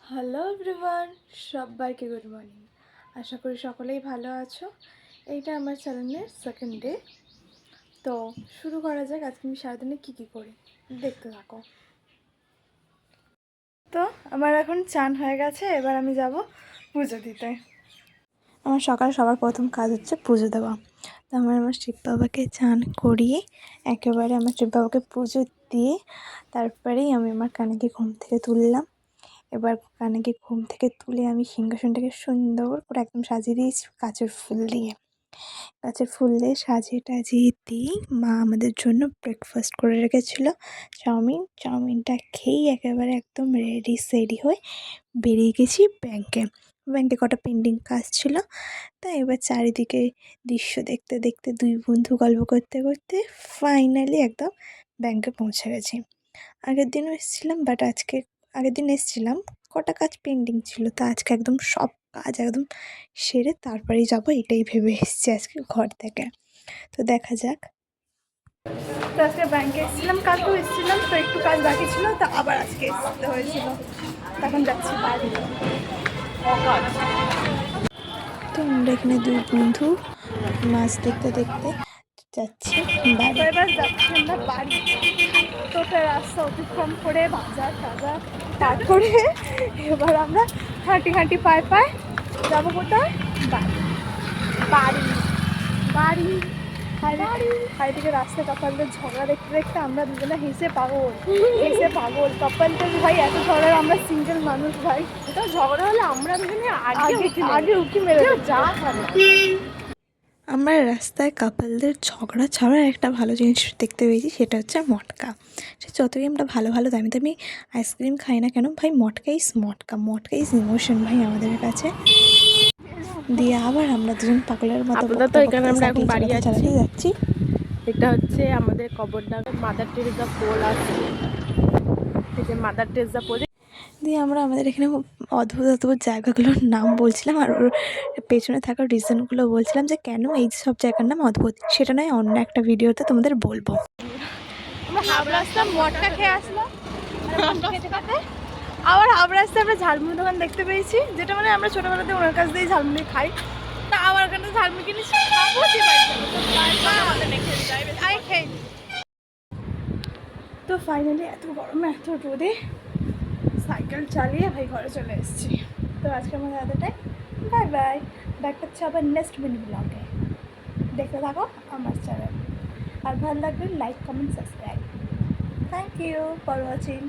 Hello everyone, সবাইকে good morning. আশা করি সকলেই ভালো আছো। এইটা আমার চ্যানেলের সেকেন্ড ডে। তো শুরু করা যাক। আজকে আমি সারাদিনে কী করি দেখতে থাকো। তো আমার এখন চান হয়ে গেছে, এবার আমি যাব পুজো দিতে। আমার সকালে সবার প্রথম কাজ হচ্ছে পুজো দেওয়া। তো আমার শিব বাবাকে চান করিয়ে একেবারে আমার শিব বাবাকে পুজো দিয়ে তারপরেই আমি আমার কানাকে ঘুম থেকে তুললাম। এবার কানাকে ঘুম থেকে তুলে আমি সিংহাসনটাকে সুন্দর করে একদম সাজিয়ে দিয়েছি গাছের ফুল দিয়ে। গাছের ফুল দিয়ে সাজিয়ে টাজিয়ে দিই। মা আমাদের জন্য ব্রেকফাস্ট করে রেখেছিল, চাউমিনটা খেয়েই একেবারে একদম রেডি সেডি হয়ে বেরিয়ে গেছি ব্যাংকে। ব্যাংকে কটা পেন্ডিং কাজ ছিল, তাই এবার চারিদিকে দৃশ্য দেখতে দেখতে দুই বন্ধু গল্প করতে করতে ফাইনালি একদম ব্যাংকে পৌঁছে গেছি। আগের দিনও এসেছিলাম, বাট আগের দিন এসেছিলাম কটা কাজ পেন্ডিং ছিল, তো আজকে একদম সব কাজ একদম সেরে তারপরেই যাবো এটাই ভেবে এসেছি আজকে ঘর থেকে। তো দেখা যাক। তো আজকে ব্যাংকে এসেছিলাম, কালকেও এসেছিলাম, তো একটু কাজ বাকি ছিল, তো আবার আজকে আসতে হয়েছিল। তখন যাচ্ছি বাড়ি। তো আমরা এখানে দুই বন্ধু মাছ দেখতে দেখতে যাচ্ছি বাড়ি। এবার যাচ্ছি আমরা বাড়ি। তোকে রাস্তা অতিক্রম করে বাজার টাজার পার করে এবার আমরা হাঁটি পায়ে যাবো কোথায়? বাড়ি বাড়ি বাড়ি বাড়ি থেকে রাস্তায় কপালদের ঝগড়া দেখতে দেখতে আমরা দুজনে হেসে পাগল। কপালদের ভাই এত ঝগড়া, আমরা সিঙ্গেল মানুষ ভাই, এটা ঝগড়া হলে আমরা দুজনে আগে উকি মেরে যা। আমরা রাস্তায় কাপলদের ঝগড়া ছাড়ার একটা ভালো জিনিস দেখতে পেয়েছি, সেটা হচ্ছে মটকা। সে যতই আমরা ভালো দামি দামি আইসক্রিম খাই না কেন ভাই, মটকা ইজ ইমোশন ভাই আমাদের কাছে। দিয়ে আবার আমরা দুজন পাগলের মতো আপাতত এখানে আমরা এখন বাড়ি যাচ্ছি। এটা হচ্ছে আমাদের কবরডাঙ্গা মাদার টেরেসা পোল আছে, এই যে মাদার টেরেসা পোল। দিয়ে আমরা আমাদের এখানে অদ্ভুত জায়গাগুলোর নাম বলছিলাম, আর ওর পেছনে থাকা রিজনগুলো বলছিলাম যে কেন এই সব জায়গার নাম অদ্ভুত। সেটা নয় অন্য একটা ভিডিওতে তোমাদের বলবো। আমরা হাবড়া আসলাম, মটকা খেয়ে আসলাম, আবার হাবড়া আসতে আমরা ঝালমুড়ি দোকান দেখতে পেয়েছি, যেটা মানে আমরা ছোটোবেলাতে ওনার কাছ দিয়ে ঝালমুড়ি খাই। তা আমার ওখানে ঝালমুড়ি কিনে তো ফাইনালি এত গরমে এত রোদে সাইকেল চালিয়ে ভাই ঘরে চলে এসেছি। তো আজকের মধ্যে এতটাই, বাই। দেখা হচ্ছে আবার নেক্সট মিনি ব্লগে। দেখতে থাকো আমার চ্যানেল, আর ভালো লাগবে like comment subscribe. Thank you for watching.